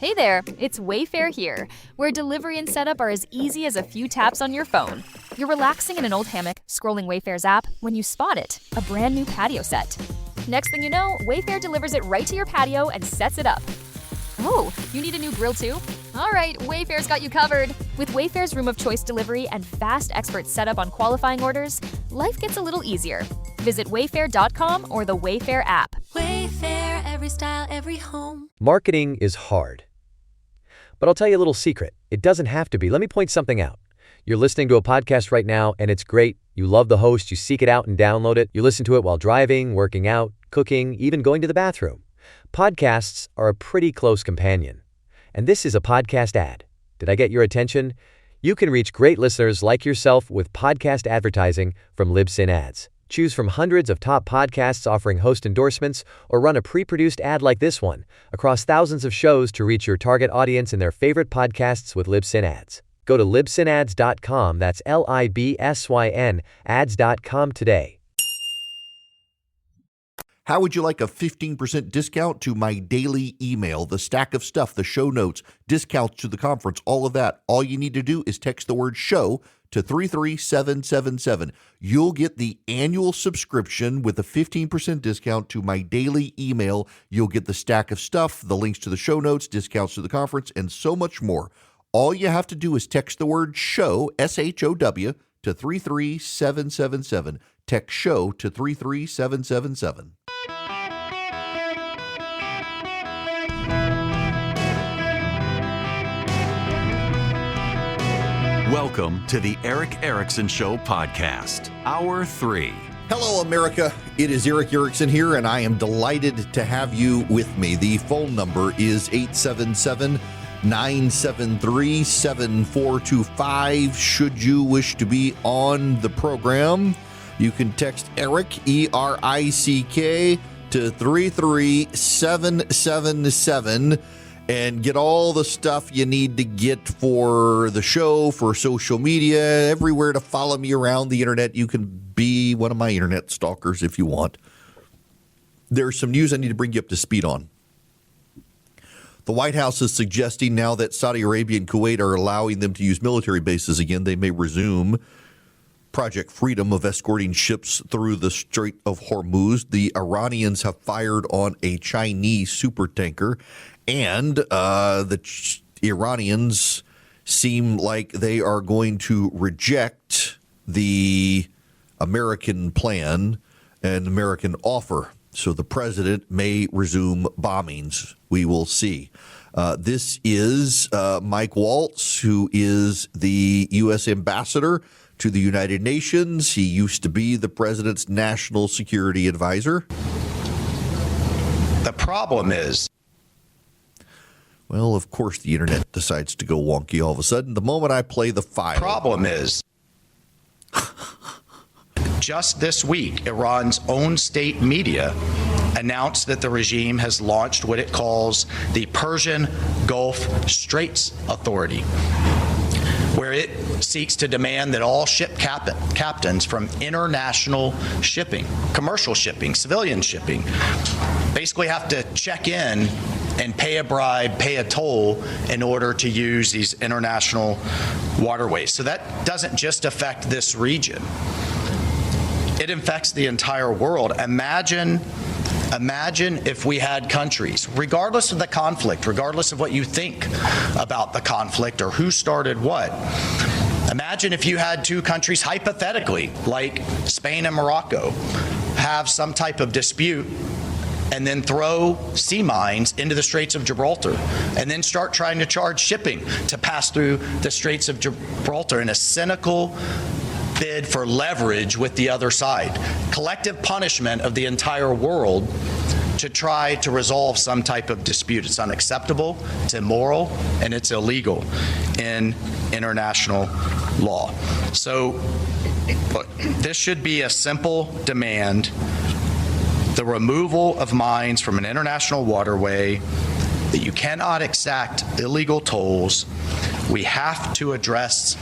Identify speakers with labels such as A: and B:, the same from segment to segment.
A: Hey there, it's Wayfair here, where delivery and setup are as easy as a few taps on your phone. You're relaxing in an old hammock, scrolling Wayfair's app, when you spot it, a brand new patio set. Next thing you know, Wayfair delivers it right to your patio and sets it up. Oh, you need a new grill too? All right, Wayfair's got you covered. With Wayfair's Room of Choice delivery and fast expert setup on qualifying orders, life gets a little easier. Visit wayfair.com or the Wayfair app.
B: Wayfair, every style, every home.
C: Marketing is hard. But I'll tell you a little secret. It doesn't have to be. Let me point something out. You're listening to a podcast right now, and it's great. You love the host. You seek it out and download it. You listen to it while driving, working out, cooking, even going to the bathroom. Podcasts are a pretty close companion. And this is a podcast ad. Did I get your attention? You can reach great listeners like yourself with podcast advertising from Libsyn Ads. Choose from hundreds of top podcasts offering host endorsements, or run a pre-produced ad like this one across thousands of shows to reach your target audience in their favorite podcasts with Libsyn Ads. Go to libsynads.com, that's Libsyn, ads.com today.
D: How would you like a 15% discount to my daily email, the stack of stuff, the show notes, discounts to the conference, all of that? All you need to do is text the word SHOW to 33777. You'll get the annual subscription with a 15% discount to my daily email. You'll get the stack of stuff, the links to the show notes, discounts to the conference, and so much more. All you have to do is text the word SHOW, S-H-O-W, to 33777. Text SHOW to 33777.
E: Welcome to the Eric Erickson Show podcast, Hour 3.
D: Hello, America. It is Eric Erickson here, and I am delighted to have you with me. The phone number is 877-973-7425. Should you wish to be on the program, you can text Eric, E-R-I-C-K, to 33777. And get all the stuff you need to get for the show, for social media, everywhere to follow me around the internet. You can be one of my internet stalkers if you want. There's some news I need to bring you up to speed on. The White House is suggesting now that Saudi Arabia and Kuwait are allowing them to use military bases again, they may resume Project Freedom of escorting ships through the Strait of Hormuz. The Iranians have fired on a Chinese supertanker. And the Iranians seem like they are going to reject the American plan and American offer. So the president may resume bombings. We will see. This is Mike Waltz, who is the U.S. ambassador to the United Nations. He used to be the president's national security advisor.
F: The problem is,
D: well, of course, the internet decides to go wonky all of a sudden the moment I play the file.
F: Problem is, just this week, Iran's own state media announced that the regime has launched what it calls the Persian Gulf Straits Authority, where it seeks to demand that all ship captains from international shipping, commercial shipping, civilian shipping, basically have to check in and pay a bribe, pay a toll in order to use these international waterways. So that doesn't just affect this region. It affects the entire world. Imagine if we had countries, regardless of the conflict, regardless of what you think about the conflict or who started what. Imagine if you had two countries, hypothetically, like Spain and Morocco, have some type of dispute and then throw sea mines into the Straits of Gibraltar and then start trying to charge shipping to pass through the Straits of Gibraltar in a cynical bid for leverage with the other side. Collective punishment of the entire world to try to resolve some type of dispute. It's unacceptable, it's immoral, and it's illegal in international law. So look, this should be a simple demand: the removal of mines from an international waterway, that you cannot exact illegal tolls. We have to address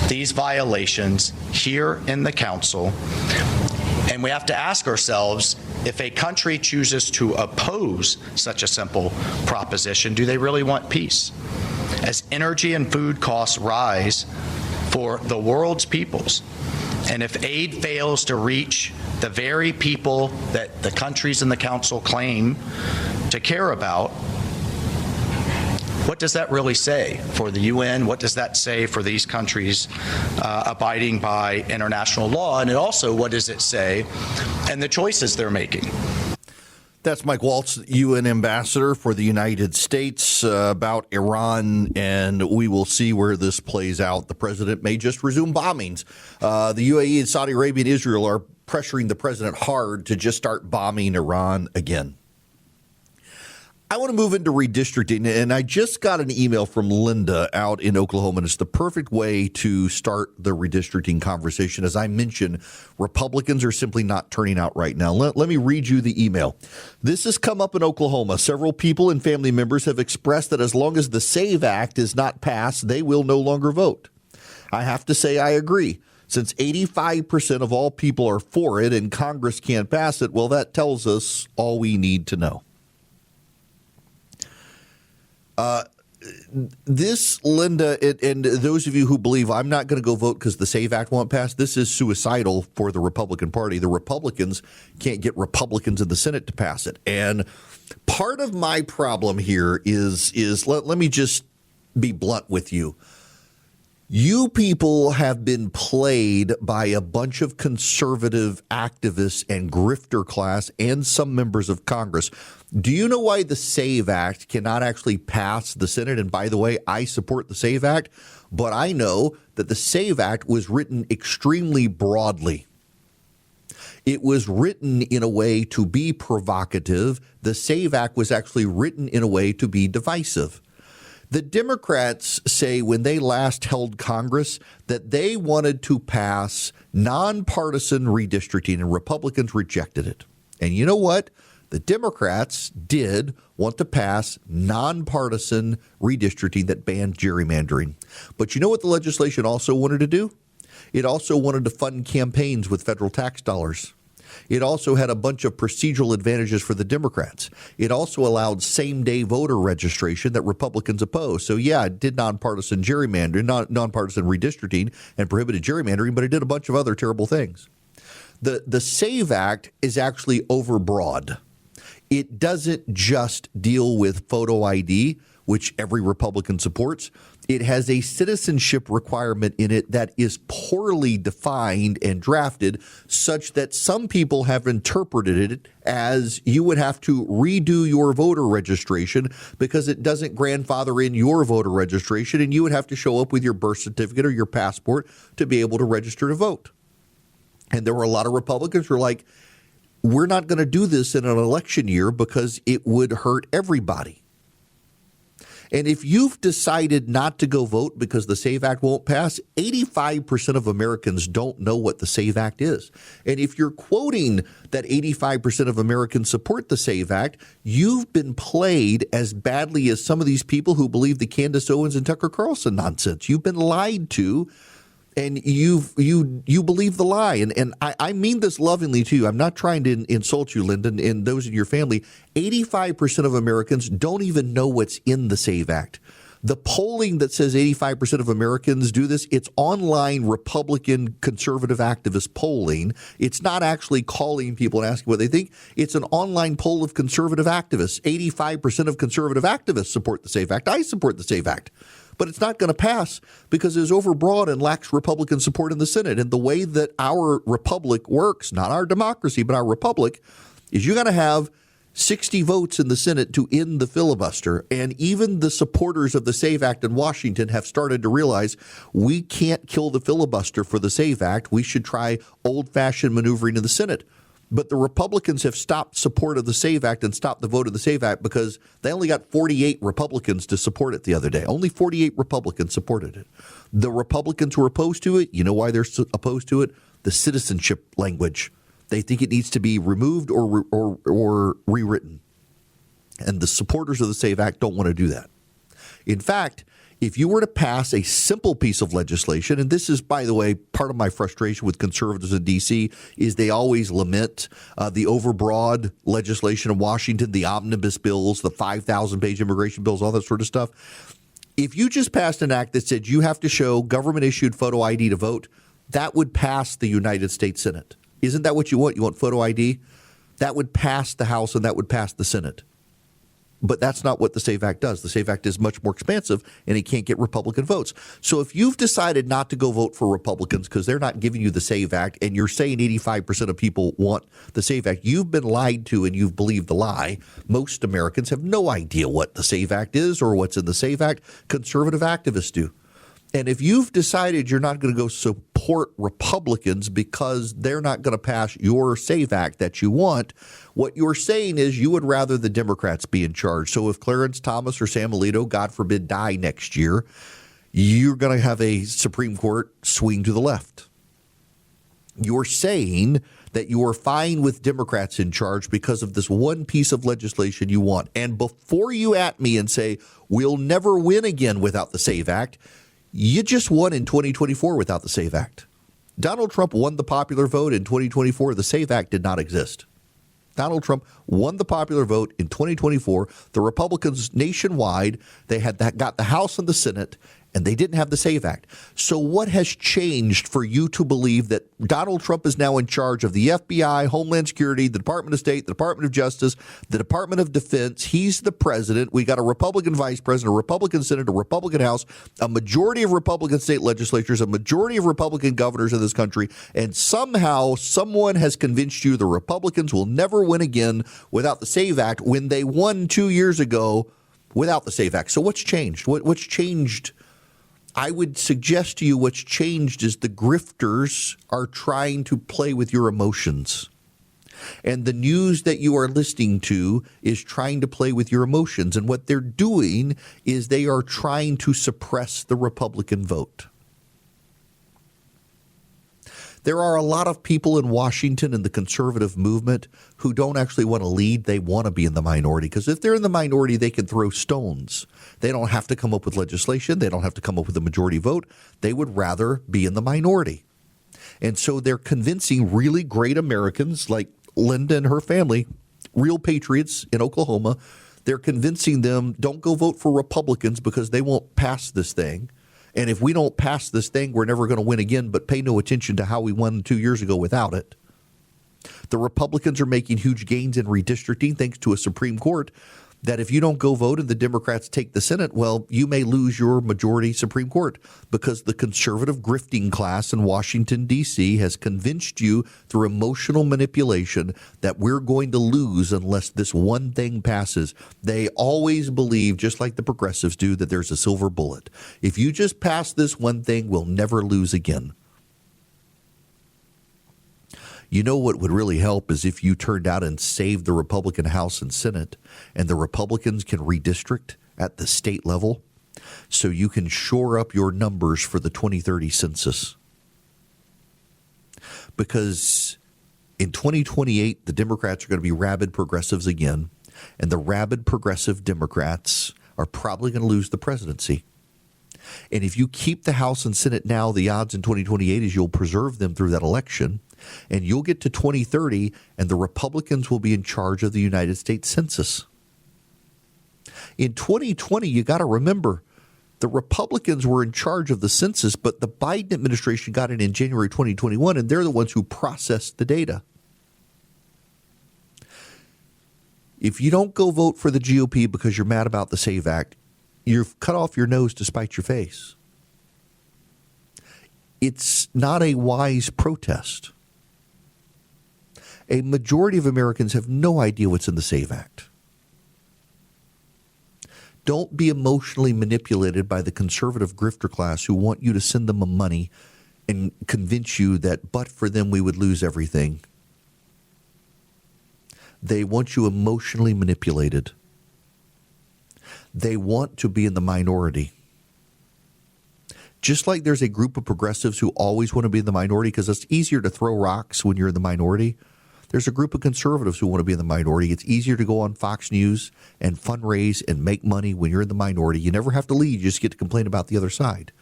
F: these violations here in the council. And we have to ask ourselves, if a country chooses to oppose such a simple proposition, do they really want peace? As energy and food costs rise for the world's peoples, and if aid fails to reach the very people that the countries in the Council claim to care about, what does that really say for the UN? What does that say for these countries abiding by international law? And also, what does it say and the choices they're making?
D: That's Mike Waltz, UN ambassador for the United States, about Iran, and we will see where this plays out. The president may just resume bombings. The UAE and Saudi Arabia and Israel are pressuring the president hard to just start bombing Iran again. I want to move into redistricting, and I just got an email from Linda out in Oklahoma, and it's the perfect way to start the redistricting conversation. As I mentioned, Republicans are simply not turning out right now. Let me read you the email. This has come up in Oklahoma. Several people and family members have expressed that as long as the SAVE Act is not passed, they will no longer vote. I have to say I agree. Since 85% of all people are for it and Congress can't pass it, well, that tells us all we need to know. This, Linda, and those of you who believe I'm not going to go vote because the SAVE Act won't pass, this is suicidal for the Republican Party. The Republicans can't get Republicans in the Senate to pass it. And part of my problem here is let me just be blunt with you. You people have been played by a bunch of conservative activists and grifter class and some members of Congress. Do you know why the SAVE Act cannot actually pass the Senate? And by the way, I support the SAVE Act, but I know that the SAVE Act was written extremely broadly. It was written in a way to be provocative. The SAVE Act was actually written in a way to be divisive. The Democrats say when they last held Congress that they wanted to pass nonpartisan redistricting, and Republicans rejected it. And you know what? The Democrats did want to pass nonpartisan redistricting that banned gerrymandering. But you know what the legislation also wanted to do? It also wanted to fund campaigns with federal tax dollars. It also had a bunch of procedural advantages for the Democrats. It also allowed same-day voter registration that Republicans opposed. So, yeah, it did nonpartisan gerrymandering, nonpartisan redistricting, and prohibited gerrymandering, but it did a bunch of other terrible things. The SAVE Act is actually overbroad. It doesn't just deal with photo ID, which every Republican supports. It has a citizenship requirement in it that is poorly defined and drafted such that some people have interpreted it as you would have to redo your voter registration because it doesn't grandfather in your voter registration, and you would have to show up with your birth certificate or your passport to be able to register to vote. And there were a lot of Republicans who were like, we're not going to do this in an election year because it would hurt everybody. And if you've decided not to go vote because the SAVE Act won't pass, 85% of Americans don't know what the SAVE Act is. And if you're quoting that 85% of Americans support the SAVE Act, you've been played as badly as some of these people who believe the Candace Owens and Tucker Carlson nonsense. You've been lied to. And you believe the lie. And I mean this lovingly, too. I'm not trying to insult you, Lyndon, and those in your family. 85% of Americans don't even know what's in the SAVE Act. The polling that says 85% of Americans do this, it's online Republican conservative activist polling. It's not actually calling people and asking what they think. It's an online poll of conservative activists. 85% of conservative activists support the SAVE Act. I support the SAVE Act. But it's not going to pass because it's overbroad and lacks Republican support in the Senate. And the way that our republic works, not our democracy, but our republic, is you got to have 60 votes in the Senate to end the filibuster. And even the supporters of the SAVE Act in Washington have started to realize we can't kill the filibuster for the SAVE Act. We should try old-fashioned maneuvering in the Senate. But the Republicans have stopped support of the SAVE Act and stopped the vote of the SAVE Act because they only got 48 Republicans to support it the other day. Only 48 Republicans supported it. The Republicans who are opposed to it, you know why they're opposed to it? The citizenship language. They think it needs to be removed or rewritten. And the supporters of the SAVE Act don't want to do that. In fact, If you were to pass a simple piece of legislation, and this is, by the way, part of my frustration with conservatives in D.C., is they always lament the overbroad legislation in Washington, the omnibus bills, the 5,000-page immigration bills, all that sort of stuff. If you just passed an act that said you have to show government-issued photo ID to vote, that would pass the United States Senate. Isn't that what you want? You want photo ID? That would pass the House and that would pass the Senate. But that's not what the SAVE Act does. The SAVE Act is much more expansive, and it can't get Republican votes. So if you've decided not to go vote for Republicans because they're not giving you the SAVE Act, and you're saying 85% of people want the SAVE Act, you've been lied to and you've believed the lie. Most Americans have no idea what the SAVE Act is or what's in the SAVE Act. Conservative activists do. And if you've decided you're not going to go support Republicans because they're not going to pass your SAVE Act that you want, what you're saying is you would rather the Democrats be in charge. So if Clarence Thomas or Sam Alito, God forbid, die next year, you're going to have a Supreme Court swing to the left. You're saying that you are fine with Democrats in charge because of this one piece of legislation you want. And before you at me and say, we'll never win again without the SAVE Act, you just won in 2024 without the SAVE Act. Donald Trump won the popular vote in 2024. The SAVE Act did not exist. Donald Trump won the popular vote in 2024. The Republicans nationwide, they had got the House and the Senate, and they didn't have the SAVE Act. So what has changed for you to believe that Donald Trump is now in charge of the FBI, Homeland Security, the Department of State, the Department of Justice, the Department of Defense? He's the president. We got a Republican vice president, a Republican Senate, a Republican House, a majority of Republican state legislatures, a majority of Republican governors in this country, and somehow someone has convinced you the Republicans will never win again without the SAVE Act when they won 2 years ago without the SAVE Act. So what's changed? What's changed? I would suggest to you what's changed is the grifters are trying to play with your emotions. And the news that you are listening to is trying to play with your emotions. And what they're doing is they are trying to suppress the Republican vote. There are a lot of people in Washington in the conservative movement who don't actually want to lead. They want to be in the minority because if they're in the minority, they can throw stones. They don't have to come up with legislation. They don't have to come up with a majority vote. They would rather be in the minority. And so they're convincing really great Americans like Linda and her family, real patriots in Oklahoma. They're convincing them, don't go vote for Republicans because they won't pass this thing. And if we don't pass this thing, we're never going to win again, but pay no attention to how we won 2 years ago without it. The Republicans are making huge gains in redistricting thanks to a Supreme Court that if you don't go vote and the Democrats take the Senate, well, you may lose your majority Supreme Court because the conservative grifting class in Washington, D.C. has convinced you through emotional manipulation that we're going to lose unless this one thing passes. They always believe, just like the progressives do, that there's a silver bullet. If you just pass this one thing, we'll never lose again. You know what would really help is if you turned out and saved the Republican House and Senate and the Republicans can redistrict at the state level so you can shore up your numbers for the 2030 census. Because in 2028, the Democrats are going to be rabid progressives again, and the rabid progressive Democrats are probably going to lose the presidency. And if you keep the House and Senate now, the odds in 2028 is you'll preserve them through that election. And you'll get to 2030, and the Republicans will be in charge of the United States Census. In 2020, you got to remember, the Republicans were in charge of the census, but the Biden administration got it in January 2021, and they're the ones who processed the data. If you don't go vote for the GOP because you're mad about the SAVE Act, you've cut off your nose to spite your face. It's not a wise protest. A majority of Americans have no idea what's in the SAVE Act. Don't be emotionally manipulated by the conservative grifter class who want you to send them money and convince you that but for them we would lose everything. They want you emotionally manipulated. They want to be in the minority. Just like there's a group of progressives who always want to be in the minority because it's easier to throw rocks when you're in the minority. There's a group of conservatives who want to be in the minority. It's easier to go on Fox News and fundraise and make money when you're in the minority. You never have to lead. You just get to complain about the other side.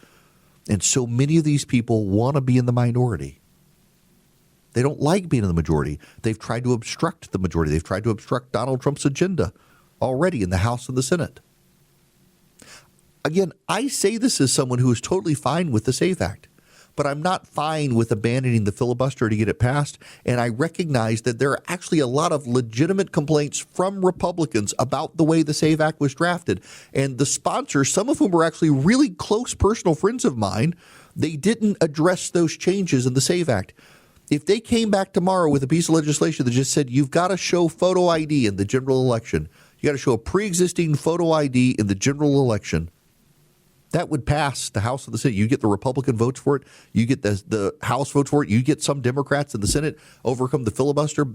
D: And so many of these people want to be in the minority. They don't like being in the majority. They've tried to obstruct the majority. They've tried to obstruct Donald Trump's agenda already in the House and the Senate. Again, I say this as someone who is totally fine with the SAFE Act, but I'm not fine with abandoning the filibuster to get it passed. And I recognize that there are actually a lot of legitimate complaints from Republicans about the way the SAFE Act was drafted. And the sponsors, some of whom are actually really close personal friends of mine, they didn't address those changes in the SAFE Act. If they came back tomorrow with a piece of legislation that just said you've got to show photo ID in the general election, you got to show a pre-existing photo ID in the general election, that would pass the House and the Senate. You get the Republican votes for it. You get the House votes for it. You get some Democrats in the Senate overcome the filibuster.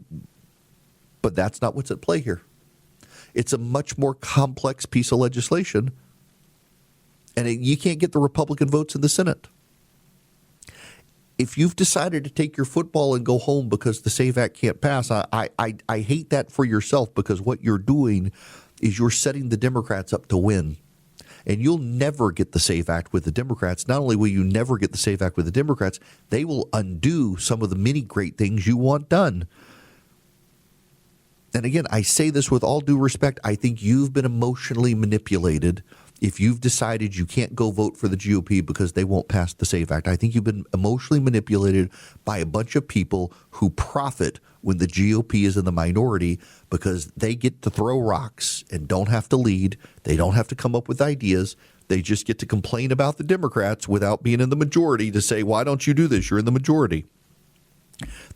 D: But that's not what's at play here. It's a much more complex piece of legislation. And you can't get the Republican votes in the Senate. If you've decided to take your football and go home because the SAFE Act can't pass, I hate that for yourself, because what you're doing is you're setting the Democrats up to win. And you'll never get the SAFE Act with the Democrats. Not only will you never get the SAFE Act with the Democrats, they will undo some of the many great things you want done. And again, I say this with all due respect. I think you've been emotionally manipulated if you've decided you can't go vote for the GOP because they won't pass the SAFE Act. I think you've been emotionally manipulated by a bunch of people who profit when the GOP is in the minority, because they get to throw rocks and don't have to lead. They don't have to come up with ideas. They just get to complain about the Democrats without being in the majority to say, why don't you do this? You're in the majority.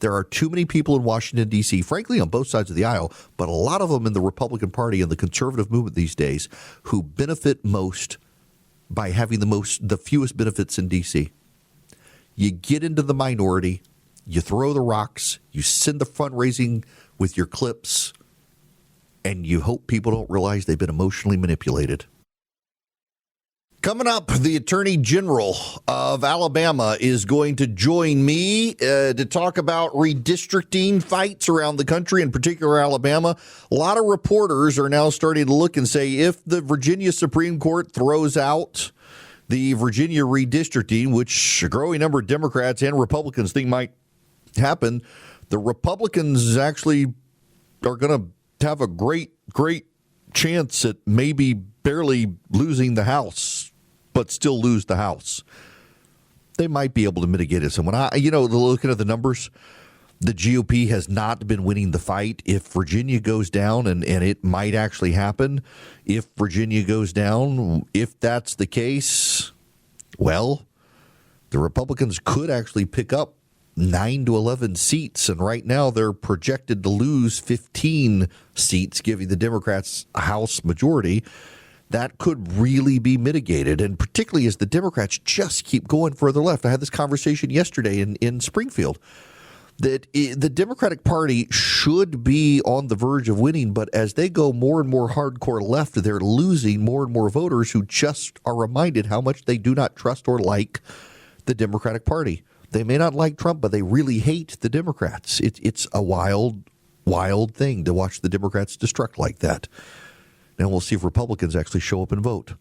D: There are too many people in Washington, D.C., frankly, on both sides of the aisle, but a lot of them in the Republican Party and the conservative movement these days, who benefit most by having the fewest benefits in D.C. You get into the minority, you throw the rocks, you send the fundraising with your clips, and you hope people don't realize they've been emotionally manipulated. Coming up, the Attorney General of Alabama is going to join me to talk about redistricting fights around the country, in particular Alabama. A lot of reporters are now starting to look and say, if the Virginia Supreme Court throws out the Virginia redistricting, which a growing number of Democrats and Republicans think might happen, the Republicans actually are going to have a great chance at maybe barely losing the House, but still lose the House. They might be able to mitigate it somewhat. Looking at the numbers, the GOP has not been winning the fight. If Virginia goes down, and it might actually happen, if Virginia goes down, if that's the case, well, the Republicans could actually pick up 9 to 11 seats, and right now they're projected to lose 15 seats, giving the Democrats a House majority. That could really be mitigated, and particularly as the Democrats just keep going further left. I had this conversation yesterday in Springfield, that the Democratic Party should be on the verge of winning, but as they go more and more hardcore left, they're losing more and more voters who just are reminded how much they do not trust or like the Democratic Party. They may not like Trump, but they really hate the Democrats. It's a wild thing to watch the Democrats destruct like that. And we'll see if Republicans actually show up and vote.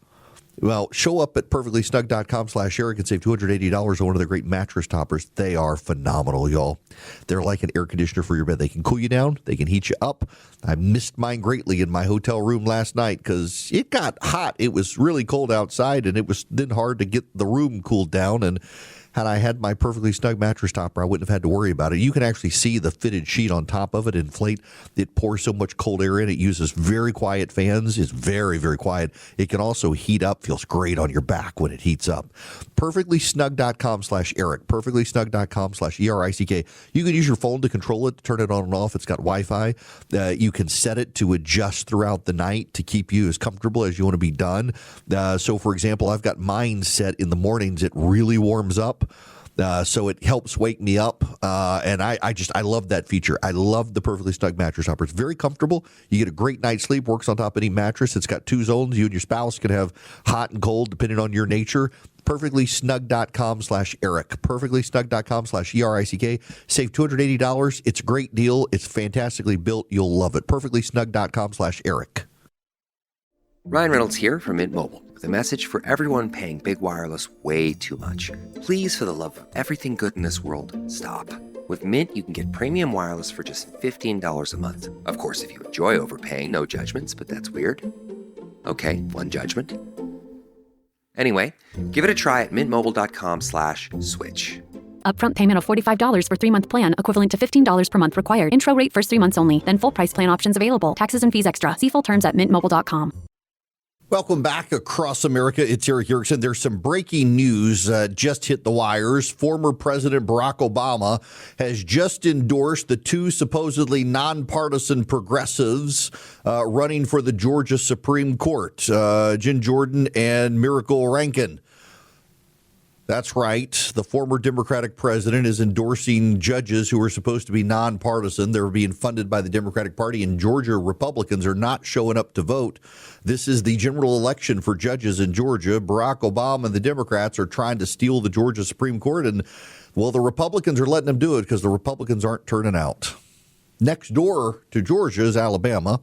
D: Well, show up at perfectlysnug.com/Eric and save $280 on one of their great mattress toppers. They are phenomenal, y'all. They're like an air conditioner for your bed. They can cool you down. They can heat you up. I missed mine greatly in my hotel room last night because it got hot. It was really cold outside, and it was then hard to get the room cooled down. And had I had my Perfectly Snug mattress topper, I wouldn't have had to worry about it. You can actually see the fitted sheet on top of it inflate. It pours so much cold air in. It uses very quiet fans. It's very, very quiet. It can also heat up. Feels great on your back when it heats up. Perfectlysnug.com/Eric. Perfectlysnug.com/ERICK. You can use your phone to control it, to turn it on and off. It's got Wi-Fi. You can set it to adjust throughout the night to keep you as comfortable as you want to be done. So, for example, I've got mine set in the mornings. It really warms up. So it helps wake me up, and I love that feature. I love the Perfectly Snug mattress topper. It's very comfortable. You get a great night's sleep. Works on top of any mattress. It's got 2 zones. You and your spouse can have hot and cold depending on your nature. perfectlysnug.com/Eric. perfectlysnug.com/ERICK. Save $280. It's a great deal. It's fantastically built. You'll love it. perfectlysnug.com/Eric.
G: Ryan Reynolds here from Mint Mobile with a message for everyone paying big wireless way too much. Please, for the love of everything good in this world, stop. With Mint, you can get premium wireless for just $15 a month. Of course, if you enjoy overpaying, no judgments, but that's weird. Okay, one judgment. Anyway, give it a try at mintmobile.com/switch.
H: Upfront payment of $45 for 3-month plan, equivalent to $15 per month required. Intro rate first 3 months only, then full price plan options available. Taxes and fees extra. See full terms at mintmobile.com.
D: Welcome back across America. It's Eric Erickson. There's some breaking news just hit the wires. Former President Barack Obama has just endorsed the two supposedly nonpartisan progressives running for the Georgia Supreme Court, Jen Jordan and Miracle Rankin. That's right. The former Democratic president is endorsing judges who are supposed to be nonpartisan. They're being funded by the Democratic Party. In Georgia, Republicans are not showing up to vote. This is the general election for judges in Georgia. Barack Obama and the Democrats are trying to steal the Georgia Supreme Court. And, well, the Republicans are letting them do it because the Republicans aren't turning out. Next door to Georgia is Alabama.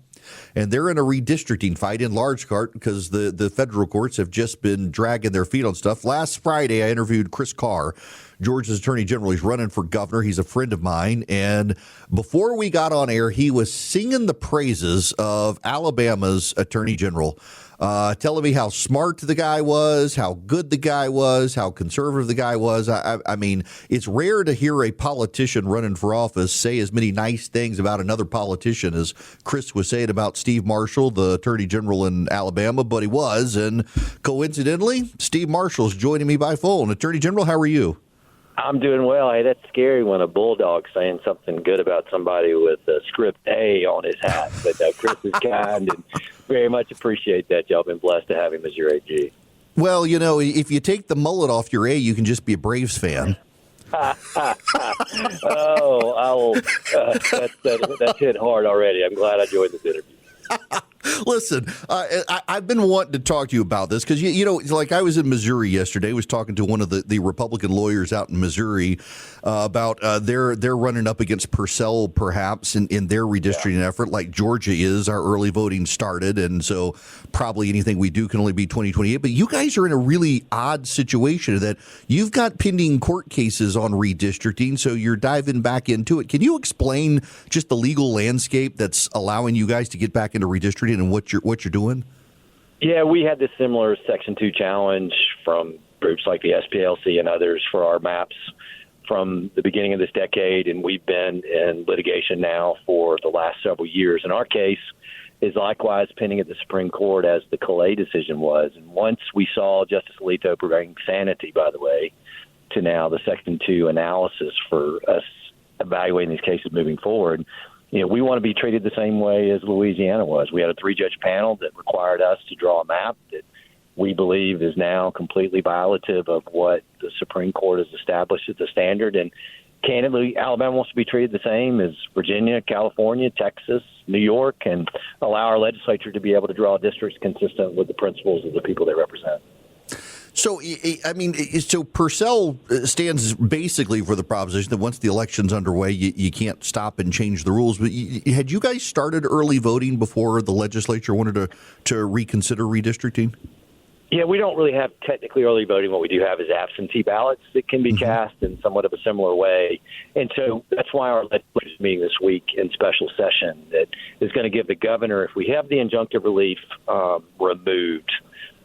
D: And they're in a redistricting fight in large part because the federal courts have just been dragging their feet on stuff. Last Friday, I interviewed Chris Carr, Georgia's attorney general. He's running for governor. He's a friend of mine. And before we got on air, he was singing the praises of Alabama's attorney general, telling me how smart the guy was, how good the guy was, how conservative the guy was. I mean, it's rare to hear a politician running for office say as many nice things about another politician as Chris was saying about Steve Marshall, the attorney general in Alabama, but he was. And coincidentally, Steve Marshall's joining me by phone. Attorney General, how are you?
I: I'm doing well. Hey, that's scary when a bulldog's saying something good about somebody with a script A on his hat. But Chris is kind and very much appreciate that. Y'all been blessed to have him as your AG.
D: Well, you know, if you take the mullet off your A, you can just be a Braves fan.
I: Oh, I will. That's hit hard already. I'm glad I joined this interview.
D: Listen, I've been wanting to talk to you about this because, you know, like I was in Missouri yesterday, was talking to one of the Republican lawyers out in Missouri about they're running up against Purcell perhaps in their redistricting effort like Georgia is. Our early voting started, and so probably anything we do can only be 2028. But you guys are in a really odd situation that you've got pending court cases on redistricting, so you're diving back into it. Can you explain just the legal landscape that's allowing you guys to get back into redistricting and what you're doing?
I: Yeah, we had this similar Section 2 challenge from groups like the SPLC and others for our maps from the beginning of this decade, and we've been in litigation now for the last several years. And our case is likewise pending at the Supreme Court as the Calais decision was. And once we saw Justice Alito bring sanity, by the way, to now the Section 2 analysis for us evaluating these cases moving forward, you know, we want to be treated the same way as Louisiana was. We had a 3-judge panel that required us to draw a map that we believe is now completely violative of what the Supreme Court has established as the standard. And candidly, Alabama wants to be treated the same as Virginia, California, Texas, New York, and allow our legislature to be able to draw districts consistent with the principles of the people they represent.
D: So, I mean, so Purcell stands basically for the proposition that once the election's underway, you can't stop and change the rules. But had you guys started early voting before the legislature wanted to reconsider redistricting? Yeah,
I: we don't really have technically early voting. What we do have is absentee ballots that can be cast in somewhat of a similar way. And so that's why our legislature is meeting this week in special session that is going to give the governor, if we have the injunctive relief removed,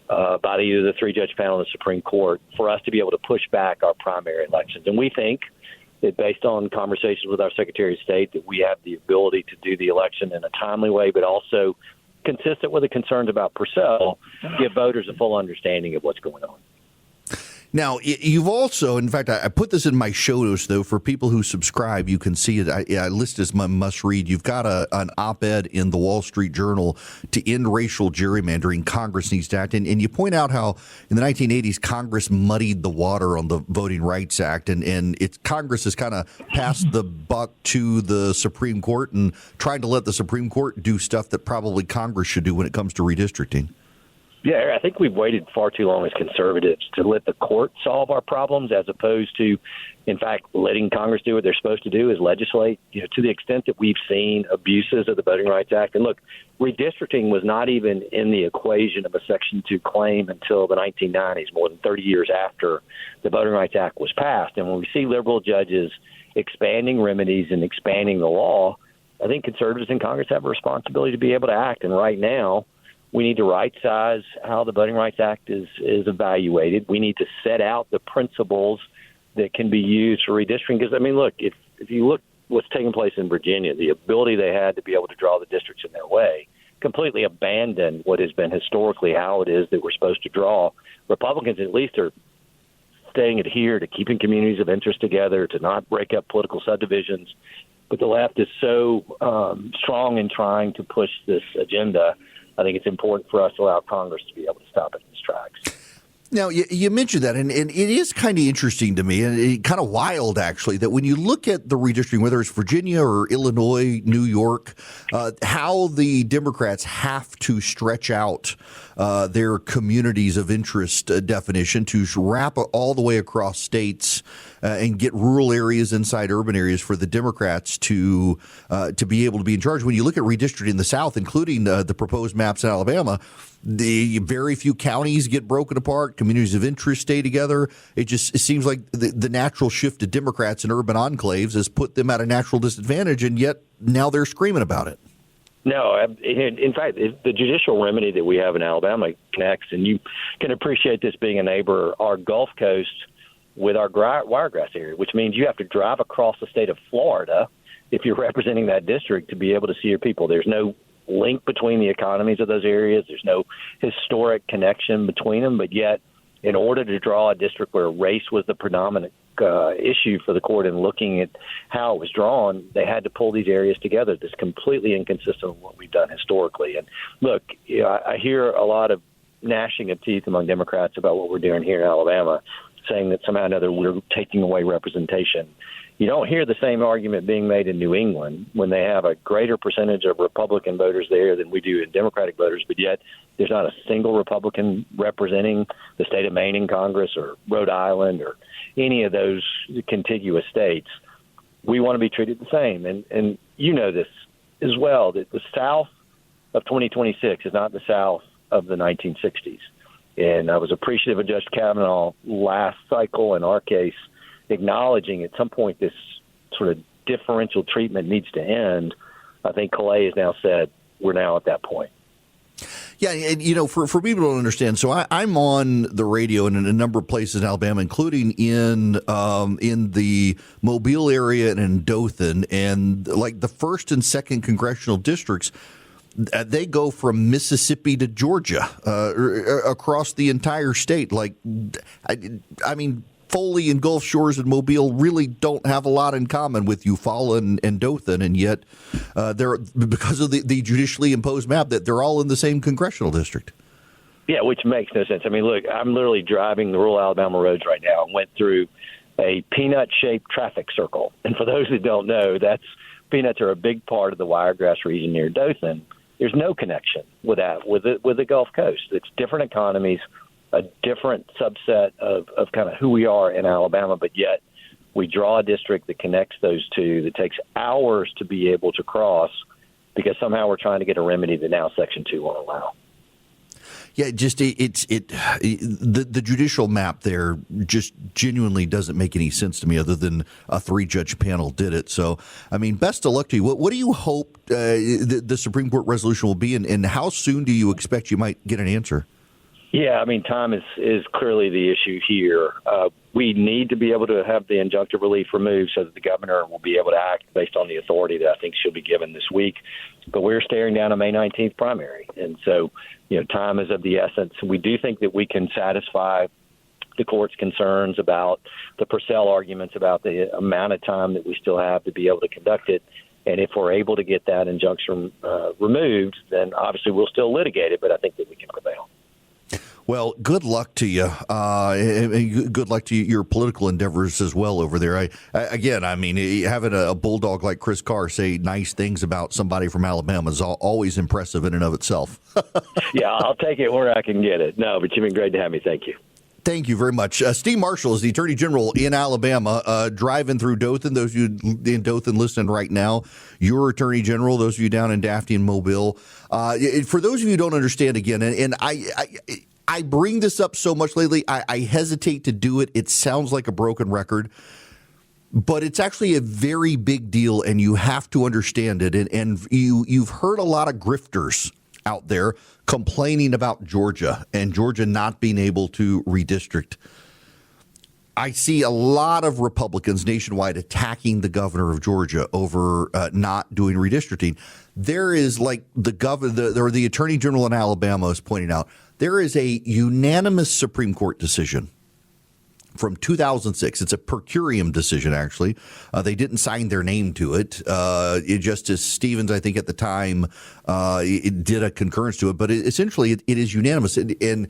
I: by either the 3-judge panel or the Supreme Court, for us to be able to push back our primary elections. And we think that based on conversations with our Secretary of State that we have the ability to do the election in a timely way, but also consistent with the concerns about Purcell, give voters a full understanding of what's going on.
D: Now, you've also, in fact, I put this in my show notes, though, for people who subscribe, you can see it. I list as my must read. You've got an op-ed in the Wall Street Journal to end racial gerrymandering. Congress needs to act. And you point out how in the 1980s, Congress muddied the water on the Voting Rights Act. And Congress has kind of passed the buck to the Supreme Court and trying to let the Supreme Court do stuff that probably Congress should do when it comes to redistricting.
I: Yeah, I think we've waited far too long as conservatives to let the court solve our problems as opposed to, in fact, letting Congress do what they're supposed to do is legislate. To the extent that we've seen abuses of the Voting Rights Act. And look, redistricting was not even in the equation of a Section 2 claim until the 1990s, more than 30 years after the Voting Rights Act was passed. And when we see liberal judges expanding remedies and expanding the law, I think conservatives in Congress have a responsibility to be able to act. And right now, we need to right-size how the Voting Rights Act is evaluated. We need to set out the principles that can be used for redistricting. Because, I mean, look, if you look what's taking place in Virginia, the ability they had to be able to draw the districts in their way completely abandoned what has been historically how it is that we're supposed to draw. Republicans at least are staying adhered to keeping communities of interest together, to not break up political subdivisions. But the left is so strong in trying to push this agenda. I think it's important for us to allow Congress to be able to stop it in its tracks.
D: Now, you mentioned that, and it is kind of interesting to me, and kind of wild, actually, that when you look at the redistricting, whether it's Virginia or Illinois, New York, how the Democrats have to stretch out their communities of interest definition to wrap all the way across states and get rural areas inside urban areas for the Democrats to be able to be in charge. When you look at redistricting in the South, including the proposed maps in Alabama, the very few counties get broken apart. Communities of interest stay together. It seems like the natural shift to Democrats in urban enclaves has put them at a natural disadvantage, and yet now they're screaming about it.
I: No, in fact, the judicial remedy that we have in Alabama connects, and you can appreciate this being a neighbor, our Gulf Coast with our Wiregrass area, which means you have to drive across the state of Florida if you're representing that district to be able to see your people. There's no link between the economies of those areas. There's no historic connection between them, but yet in order to draw a district where race was the predominant issue for the court in looking at how it was drawn, they had to pull these areas together. That's completely inconsistent with what we've done historically. And look, I hear a lot of gnashing of teeth among Democrats about what we're doing here in Alabama, saying that somehow or another we're taking away representation. You don't hear the same argument being made in New England when they have a greater percentage of Republican voters there than we do in Democratic voters, but yet there's not a single Republican representing the state of Maine in Congress or Rhode Island or any of those contiguous states. We want to be treated the same. And you know this as well, that the South of 2026 is not the South of the 1960s. And I was appreciative of Judge Kavanaugh last cycle, in our case, acknowledging at some point this sort of differential treatment needs to end. I think Calais has now said we're now at that point.
D: Yeah, and for people to understand, so I'm on the radio in a number of places in Alabama, including in the Mobile area and in Dothan, and like the 1st and 2nd congressional districts, they go from Mississippi to Georgia across the entire state. Like, I mean, Foley and Gulf Shores and Mobile really don't have a lot in common with Eufaula and Dothan, and yet they're, because of the judicially imposed map, that they're all in the same congressional district.
I: Yeah, which makes no sense. I mean, look, I'm literally driving the rural Alabama roads right now and went through a peanut-shaped traffic circle. And for those that don't know, peanuts are a big part of the Wiregrass region near Dothan. There's no connection with that, with the Gulf Coast. It's different economies, a different subset of kind of who we are in Alabama, but yet we draw a district that connects those two that takes hours to be able to cross because somehow we're trying to get a remedy that now Section 2 won't allow.
D: Yeah, the judicial map there just genuinely doesn't make any sense to me other than a 3-judge panel did it. So, I mean, best of luck to you. What do you hope the Supreme Court resolution will be, and how soon do you expect you might get an answer?
I: Yeah, I mean, time is clearly the issue here. We need to be able to have the injunctive relief removed so that the governor will be able to act based on the authority that I think she'll be given this week. But we're staring down a May 19th primary. And so, time is of the essence. We do think that we can satisfy the court's concerns about the Purcell arguments about the amount of time that we still have to be able to conduct it. And if we're able to get that injunction removed, then obviously we'll still litigate it, but I think that we can prevail.
D: Well, good luck to you. And good luck to your political endeavors as well over there. I mean, having a bulldog like Chris Carr say nice things about somebody from Alabama is always impressive in and of itself.
I: Yeah, I'll take it where I can get it. No, but you've been great to have me. Thank you.
D: Thank you very much. Steve Marshall is the Attorney General in Alabama, driving through Dothan. Those of you in Dothan listening right now, your Attorney General, those of you down in Daphne and Mobile. For those of you who don't understand, again, and I bring this up so much lately, I hesitate to do it. It sounds like a broken record, but it's actually a very big deal, and you have to understand it. And you've heard a lot of grifters out there complaining about Georgia and Georgia not being able to redistrict. I see a lot of Republicans nationwide attacking the governor of Georgia over not doing redistricting. There is, like the Attorney General in Alabama is pointing out, there is a unanimous Supreme Court decision from 2006. It's a per curiam decision, actually. They didn't sign their name to it. Justice Stevens, I think at the time, it did a concurrence to it. But essentially, it is unanimous. And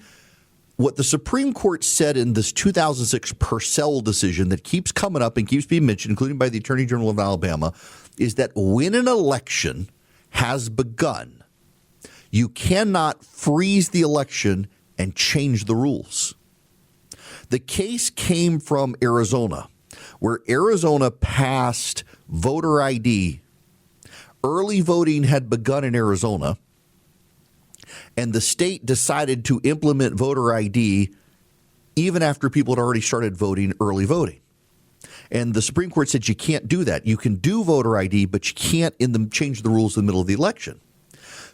D: what the Supreme Court said in this 2006 Purcell decision that keeps coming up and keeps being mentioned, including by the Attorney General of Alabama, is that when an election has begun, you cannot freeze the election and change the rules. The case came from Arizona, where Arizona passed voter ID. Early voting had begun in Arizona, and the state decided to implement voter ID even after people had already started voting early voting. And the Supreme Court said you can't do that. You can do voter ID, but you can't change the rules in the middle of the election.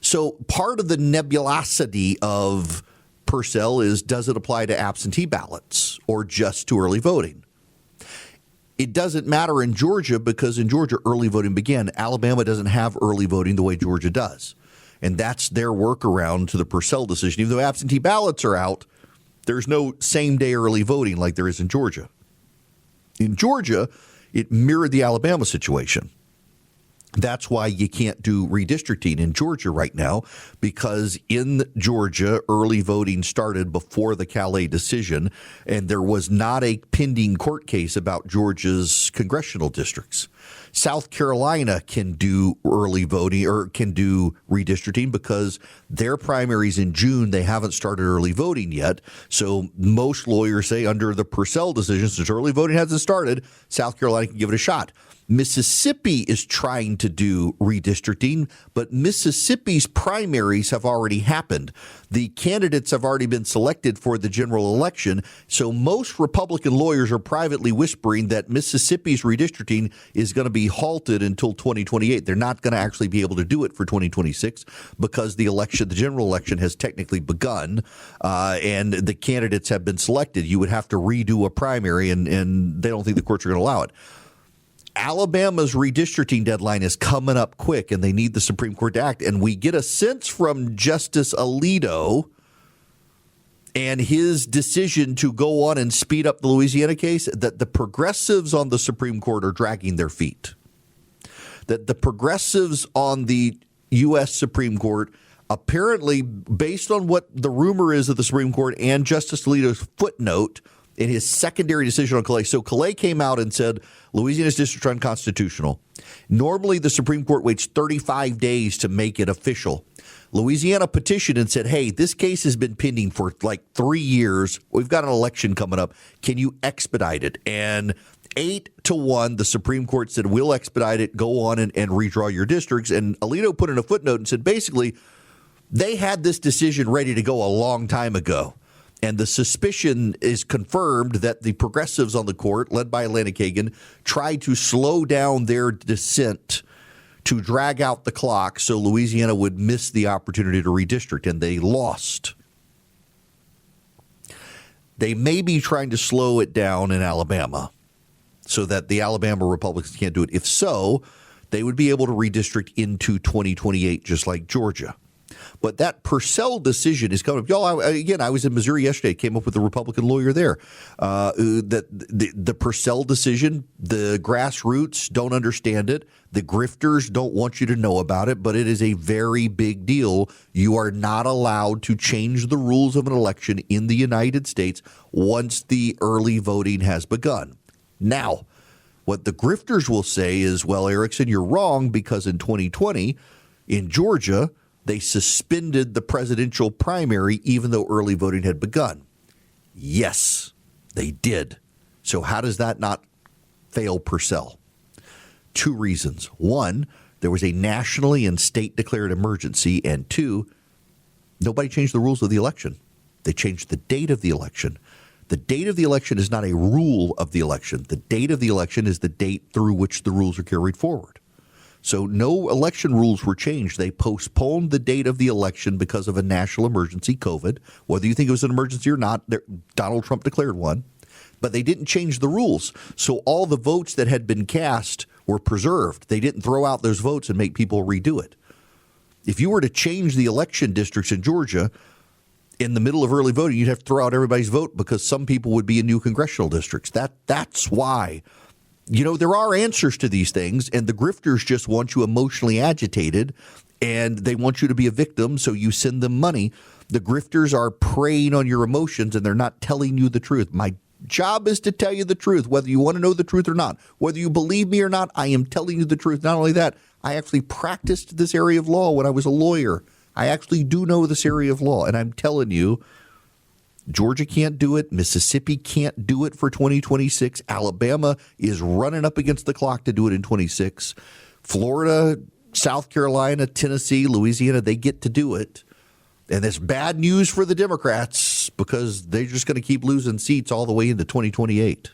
D: So part of the nebulosity of Purcell is, does it apply to absentee ballots or just to early voting? It doesn't matter in Georgia because in Georgia, early voting began. Alabama doesn't have early voting the way Georgia does. And that's their workaround to the Purcell decision. Even though absentee ballots are out, there's no same-day early voting like there is in Georgia. In Georgia, it mirrored the Alabama situation. That's why you can't do redistricting in Georgia right now, because in Georgia, early voting started before the Calais decision, and there was not a pending court case about Georgia's congressional districts. South Carolina can do early voting or can do redistricting because their primaries in June, they haven't started early voting yet. So most lawyers say under the Purcell decision, since early voting hasn't started, South Carolina can give it a shot. Mississippi is trying to do redistricting, but Mississippi's primaries have already happened. The candidates have already been selected for the general election, so most Republican lawyers are privately whispering that Mississippi's redistricting is going to be halted until 2028. They're not going to actually be able to do it for 2026 because the general election has technically begun, and the candidates have been selected. You would have to redo a primary, and they don't think the courts are going to allow it. Alabama's redistricting deadline is coming up quick, and they need the Supreme Court to act. And we get a sense from Justice Alito and his decision to go on and speed up the Louisiana case that the progressives on the Supreme Court are dragging their feet. That the progressives on the U.S. Supreme Court, apparently, based on what the rumor is of the Supreme Court and Justice Alito's footnote in his secondary decision on Calais. So Calais came out and said Louisiana's districts are unconstitutional. Normally, the Supreme Court waits 35 days to make it official. Louisiana petitioned and said, hey, this case has been pending for like 3 years. We've got an election coming up. Can you expedite it? And 8-1, the Supreme Court said, we'll expedite it. Go on and redraw your districts. And Alito put in a footnote and said, basically, they had this decision ready to go a long time ago. And the suspicion is confirmed that the progressives on the court, led by Atlantic Hagan, tried to slow down their dissent to drag out the clock so Louisiana would miss the opportunity to redistrict, and they lost. They may be trying to slow it down in Alabama so that the Alabama Republicans can't do it. If so, they would be able to redistrict into 2028, just like Georgia. But that Purcell decision is coming up. Y'all, I was in Missouri yesterday. Came up with a Republican lawyer there. That the Purcell decision, the grassroots don't understand it. The grifters don't want you to know about it, but it is a very big deal. You are not allowed to change the rules of an election in the United States once the early voting has begun. Now, what the grifters will say is, well, Erickson, you're wrong because in 2020 in Georgia, they suspended the presidential primary even though early voting had begun. Yes, they did. So how does that not fail Purcell? Two reasons. One, there was a nationally and state declared emergency. And two, nobody changed the rules of the election. They changed the date of the election. The date of the election is not a rule of the election. The date of the election is the date through which the rules are carried forward. So no election rules were changed. They postponed the date of the election because of a national emergency, COVID. Whether you think it was an emergency or not, Donald Trump declared one. But they didn't change the rules. So all the votes that had been cast were preserved. They didn't throw out those votes and make people redo it. If you were to change the election districts in Georgia in the middle of early voting, you'd have to throw out everybody's vote because some people would be in new congressional districts. That's why. You know, there are answers to these things, and the grifters just want you emotionally agitated, and they want you to be a victim, so you send them money. The grifters are preying on your emotions, and they're not telling you the truth. My job is to tell you the truth, whether you want to know the truth or not. Whether you believe me or not, I am telling you the truth. Not only that, I actually practiced this area of law when I was a lawyer. I actually do know this area of law, and I'm telling you, Georgia can't do it. Mississippi can't do it for 2026. Alabama is running up against the clock to do it in 26. Florida, South Carolina, Tennessee, Louisiana, they get to do it. And it's bad news for the Democrats because they're just going to keep losing seats all the way into 2028.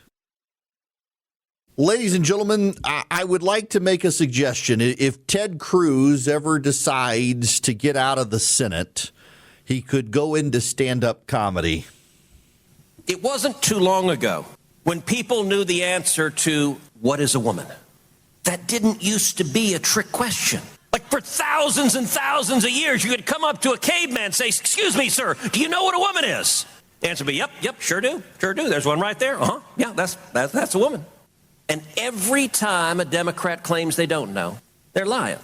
D: Ladies and gentlemen, I would like to make a suggestion. If Ted Cruz ever decides to get out of the Senate, he could go into stand-up comedy.
J: It wasn't too long ago when people knew the answer to what is a woman. That didn't used to be a trick question. Like for thousands and thousands of years, you could come up to a caveman and say, "Excuse me, sir, do you know what a woman is?" The answer would be, yep, sure do. There's one right there. Yeah, that's a woman. And every time a Democrat claims they don't know, they're lying.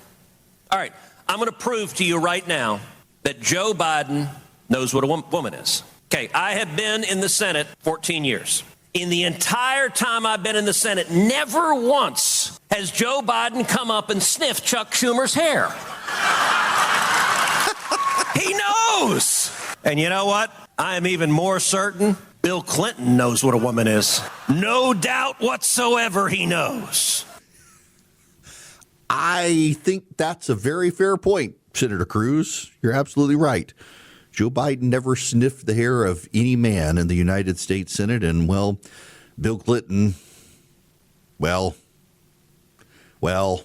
J: All right, I'm going to prove to you right now that Joe Biden knows what a woman is. Okay, I have been in the Senate 14 years. In the entire time I've been in the Senate, never once has Joe Biden come up and sniffed Chuck Schumer's hair. He knows. And you know what? I am even more certain Bill Clinton knows what a woman is. No doubt whatsoever he knows.
D: I think that's a very fair point, Senator Cruz. You're absolutely right. Joe Biden never sniffed the hair of any man in the United States Senate. And, well, Bill Clinton, well, Bill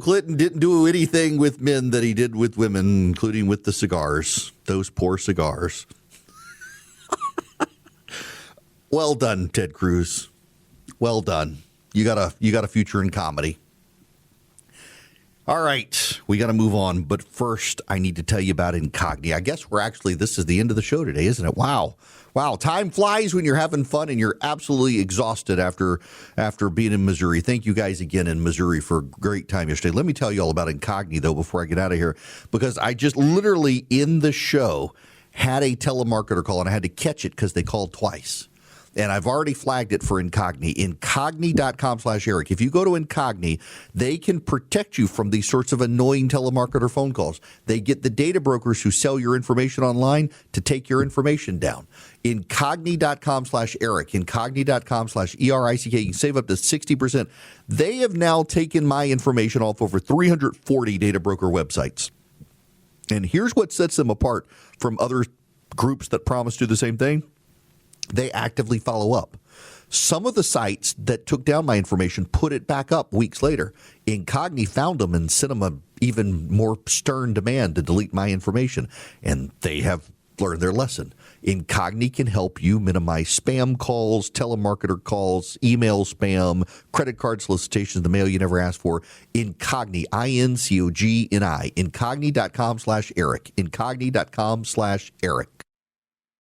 D: Clinton didn't do anything with men that he did with women, including with the cigars, those poor cigars. Well done, Ted Cruz. Well done. You got a future in comedy. All right, we got to move on. But first, I need to tell you about Incogni. I guess this is the end of the show today, isn't it? Wow. Time flies when you're having fun and you're absolutely exhausted after being in Missouri. Thank you guys again in Missouri for a great time yesterday. Let me tell you all about Incogni, though, before I get out of here, because I just literally in the show had a telemarketer call and I had to catch it because they called twice. And I've already flagged it for Incogni, incogni.com/Eric. If you go to Incogni, they can protect you from these sorts of annoying telemarketer phone calls. They get the data brokers who sell your information online to take your information down. Incogni.com/Eric, incogni.com/ERICK. You can save up to 60%. They have now taken my information off over 340 data broker websites. And here's what sets them apart from other groups that promise to do the same thing. They actively follow up. Some of the sites that took down my information put it back up weeks later. Incogni found them and sent them an even more stern demand to delete my information. And they have learn their lesson. Incogni can help you minimize spam calls, telemarketer calls, email spam, credit card solicitations, the mail you never asked for. Incogni, Incogni, Incogni.com/Eric, Incogni.com/Eric.